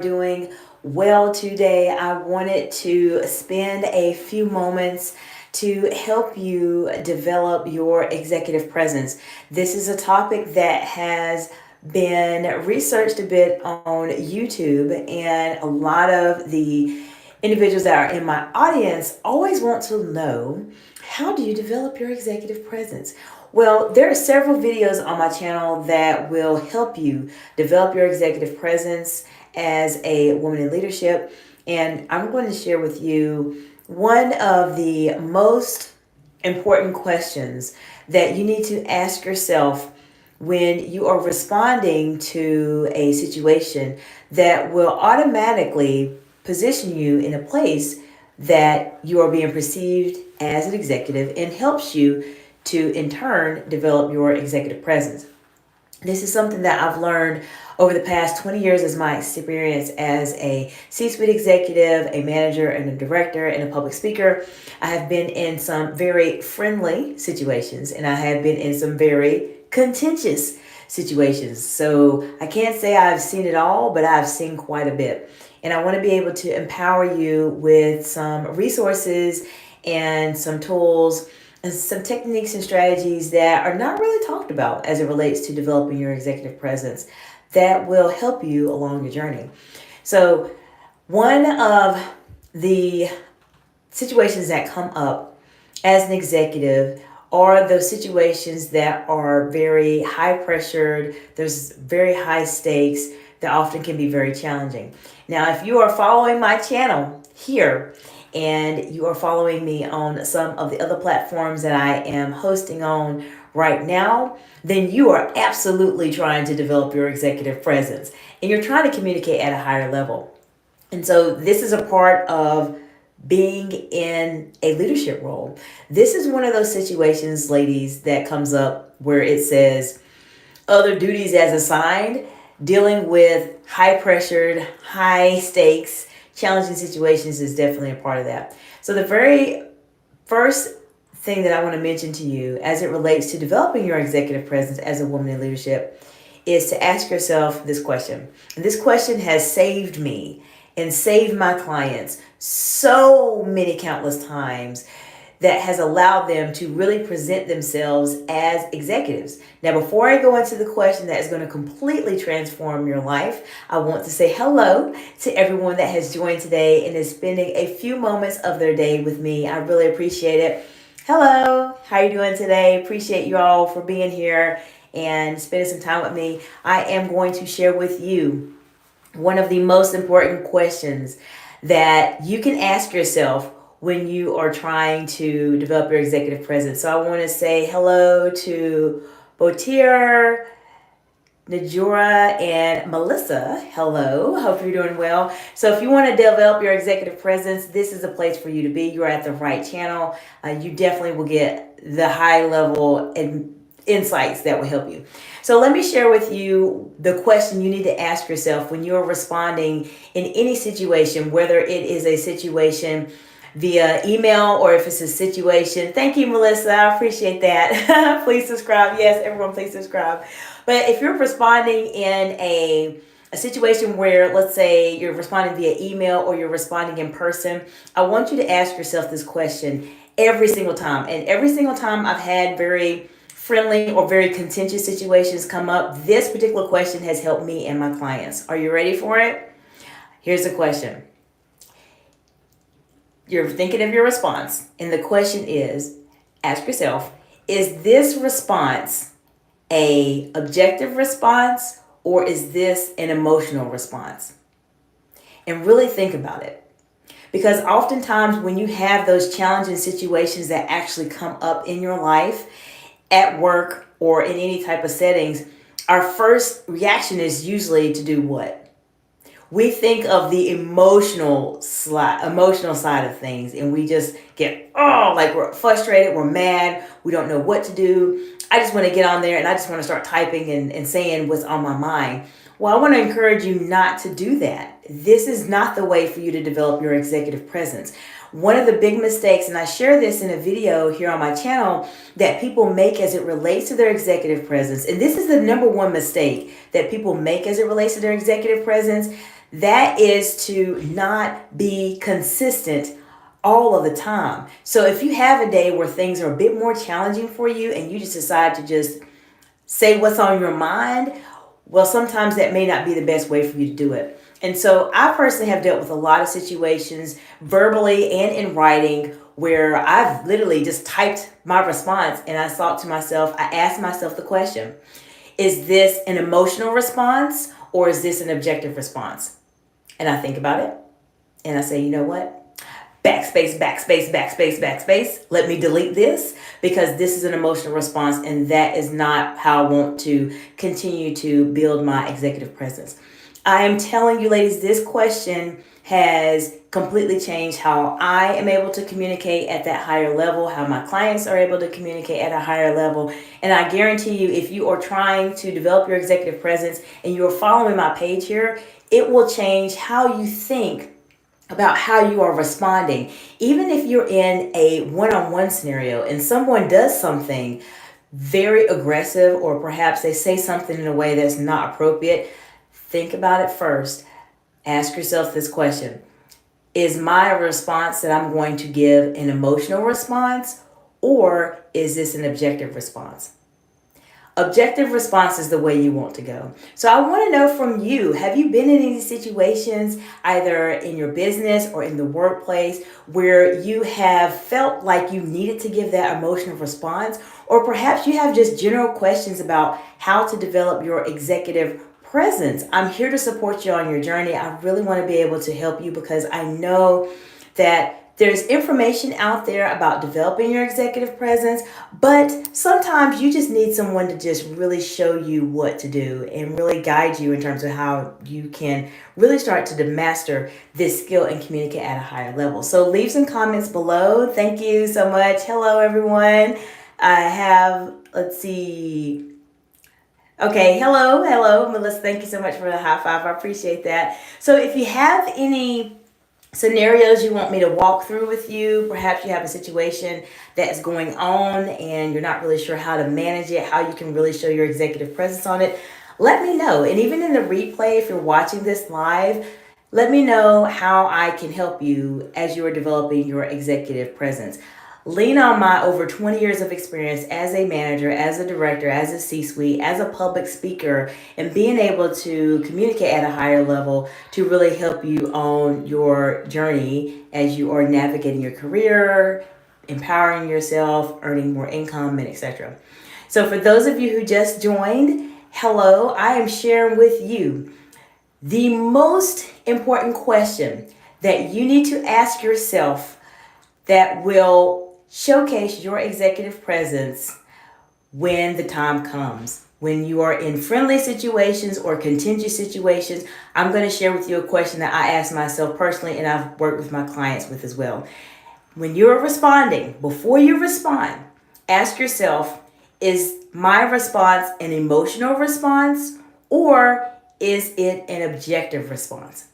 doing well today. I wanted to spend a few moments to help you develop your executive presence. This is a topic that has been researched a bit on YouTube, and a lot of the individuals that are in my audience always want to know, how do you develop your executive presence? Well, there are several videos on my channel that will help you develop your executive presence as a woman in leadership. And I'm going to share with you one of the most important questions that you need to ask yourself when you are responding to a situation that will automatically position you in a place that you are being perceived as an executive and helps you to, in turn, develop your executive presence. This is something that I've learned over the past 20 years as my experience as a C-suite executive, a manager, and a director, and a public speaker. I have been in some very friendly situations, and I have been in some very contentious situations. So I can't say I've seen it all, but I've seen quite a bit. And I want to be able to empower you with some resources and some tools and some techniques and strategies that are not really talked about as it relates to developing your executive presence that will help you along your journey. So, one of the situations that come up as an executive are those situations that are very high pressured, there's very high stakes that often can be very challenging. Now, if you are following my channel here, and you are following me on some of the other platforms that I am hosting on right now, then you are absolutely trying to develop your executive presence and you're trying to communicate at a higher level. And so this is a part of being in a leadership role. This is one of those situations, ladies, that comes up where it says other duties as assigned, dealing with high pressured, high stakes, challenging situations is definitely a part of that. So the very first thing that I want to mention to you as it relates to developing your executive presence as a woman in leadership is to ask yourself this question. And this question has saved me and saved my clients so many countless times, that has allowed them to really present themselves as executives. Now, before I go into the question that is going to completely transform your life, I want to say hello to everyone that has joined today and is spending a few moments of their day with me. I really appreciate it. Hello, how are you doing today? Appreciate you all for being here and spending some time with me. I am going to share with you one of the most important questions that you can ask yourself when you are trying to develop your executive presence. So I want to say hello to Botir, Najura, and Melissa. Hello, hope you're doing well. So if you want to develop your executive presence, this is a place for you to be. You're at the right channel. You definitely will get the high level and insights that will help you. So let me share with you the question you need to ask yourself when you're responding in any situation, whether it is a situation via email or if it's a situation. Thank you, Melissa. I appreciate that. Please subscribe. Yes, everyone, please subscribe. But if you're responding in a situation where, let's say, you're responding via email or you're responding in person, I want you to ask yourself this question every single time. And every single time I've had very friendly or very contentious situations come up, this particular question has helped me and my clients. Are you ready for it? Here's the question. You're thinking of your response, and the question is, ask yourself, is this response a objective response or is this an emotional response? And really think about it. Because oftentimes when you have those challenging situations that actually come up in your life, at work or in any type of settings, our first reaction is usually to do what? We think of the emotional side of things, and we just get, like we're frustrated, we're mad, we don't know what to do. I just want to get on there and I just want to start typing and saying what's on my mind. Well, I want to encourage you not to do that. This is not the way for you to develop your executive presence. One of the big mistakes, and I share this in a video here on my channel, that people make as it relates to their executive presence, and this is the number one mistake that people make as it relates to their executive presence, That is to not be consistent all of the time. So if you have a day where things are a bit more challenging for you and you just decide to just say what's on your mind, well, sometimes that may not be the best way for you to do it. And so I personally have dealt with a lot of situations, verbally and in writing, where I've literally just typed my response and I thought to myself, I asked myself the question, is this an emotional response or is this an objective response? And I think about it and I say, you know what? Backspace, backspace, backspace, backspace. Let me delete this because this is an emotional response and that is not how I want to continue to build my executive presence. I am telling you, ladies, this question has completely changed how I am able to communicate at that higher level, how my clients are able to communicate at a higher level. And I guarantee you, if you are trying to develop your executive presence and you're following my page here, it will change how you think about how you are responding. Even if you're in a one-on-one scenario and someone does something very aggressive, or perhaps they say something in a way that's not appropriate, think about it first. Ask yourself this question. Is my response that I'm going to give an emotional response, or is this an objective response? Objective response is the way you want to go. So I want to know from you, have you been in any situations, either in your business or in the workplace, where you have felt like you needed to give that emotional response? Or perhaps you have just general questions about how to develop your executive presence. I'm here to support you on your journey. I really want to be able to help you because I know that there's information out there about developing your executive presence, but sometimes you just need someone to just really show you what to do and really guide you in terms of how you can really start to master this skill and communicate at a higher level. So leave some comments below. Thank you so much. Hello, everyone. I have, let's see. Okay, hello, Melissa. Thank you so much for the high five. I appreciate that. So if you have any scenarios you want me to walk through with you, perhaps you have a situation that's going on and you're not really sure how to manage it, how you can really show your executive presence on it, let me know. And even in the replay, if you're watching this live, let me know how I can help you as you are developing your executive presence. Lean on my over 20 years of experience as a manager, as a director, as a C-suite, as a public speaker, and being able to communicate at a higher level to really help you on your journey as you are navigating your career, empowering yourself, earning more income, and etc. So for those of you who just joined, hello, I am sharing with you the most important question that you need to ask yourself that will showcase your executive presence when the time comes. When you are in friendly situations or contingent situations, I'm going to share with you a question that I ask myself personally and I've worked with my clients with as well. When you're responding, before you respond, ask yourself, is my response an emotional response or is it an objective response?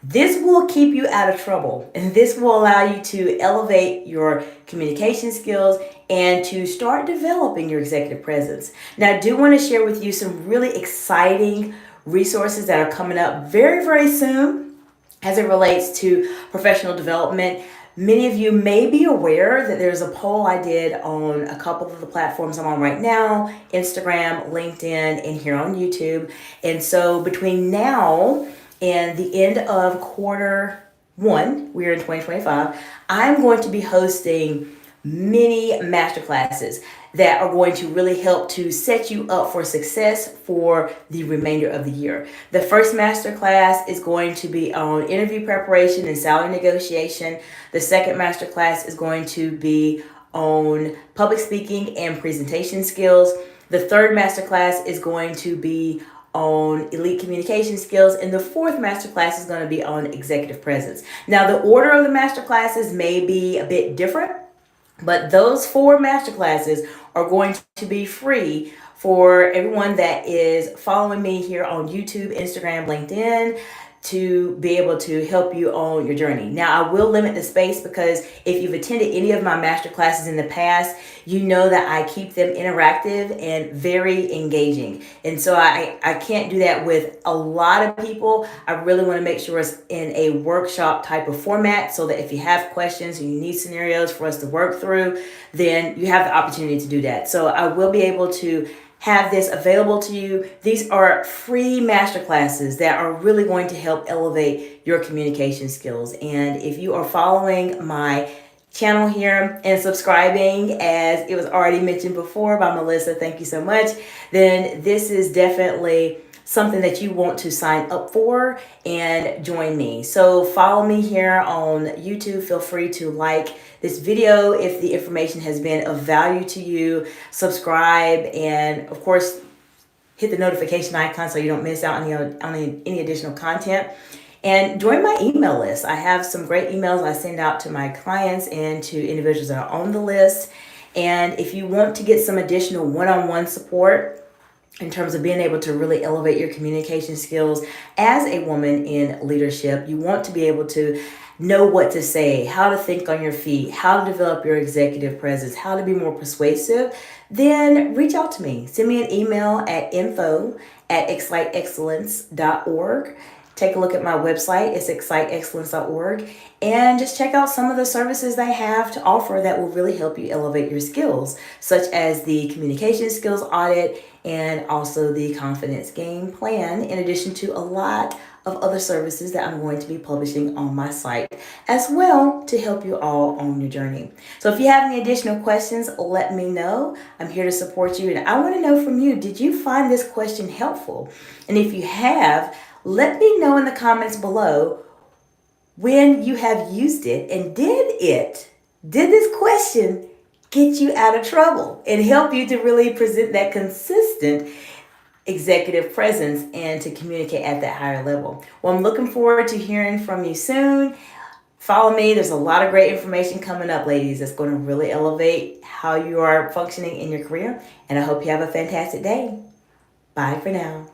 This will keep you out of trouble, and this will allow you to elevate your communication skills and to start developing your executive presence. Now, I do want to share with you some really exciting resources that are coming up very, very soon as it relates to professional development. Many of you may be aware that there's a poll I did on a couple of the platforms I'm on right now, Instagram, LinkedIn, and here on YouTube. And so between now and the end of quarter one, we're in 2025, I'm going to be hosting many masterclasses that are going to really help to set you up for success for the remainder of the year. The first masterclass is going to be on interview preparation and salary negotiation. The second masterclass is going to be on public speaking and presentation skills. The third masterclass is going to be on elite communication skills, and the fourth masterclass is going to be on executive presence. Now, the order of the masterclasses may be a bit different, but those four masterclasses are going to be free for everyone that is following me here on YouTube, Instagram, LinkedIn, to be able to help you on your journey. Now, I will limit the space because if you've attended any of my master classes in the past, you know that I keep them interactive and very engaging. And so I can't do that with a lot of people. I really want to make sure it's in a workshop type of format so that if you have questions and you need scenarios for us to work through, then you have the opportunity to do that. So I will be able to have this available to you. These are free masterclasses that are really going to help elevate your communication skills. And if you are following my channel here and subscribing, as it was already mentioned before by Melissa, thank you so much, then this is definitely something that you want to sign up for and join me. So follow me here on YouTube. Feel free to like this video if the information has been of value to you. Subscribe, and of course, hit the notification icon so you don't miss out on any additional content. And join my email list. I have some great emails I send out to my clients and to individuals that are on the list. And if you want to get some additional one-on-one support in terms of being able to really elevate your communication skills as a woman in leadership, you want to be able to know what to say, how to think on your feet, how to develop your executive presence, how to be more persuasive, then reach out to me. Send me an email at info@exciteexcellence.org. Take a look at my website. It's exciteexcellence.org. And just check out some of the services they have to offer that will really help you elevate your skills, such as the communication skills audit and also the confidence game plan, in addition to a lot of other services that I'm going to be publishing on my site as well to help you all on your journey. So if you have any additional questions, let me know. I'm here to support you. And I want to know from you, did you find this question helpful? And if you have, let me know in the comments below when you have used it, and did this question get you out of trouble and help you to really present that consistent executive presence and to communicate at that higher level? Well, I'm looking forward to hearing from you soon. Follow me. There's a lot of great information coming up, ladies, that's going to really elevate how you are functioning in your career. And I hope you have a fantastic day. Bye for now.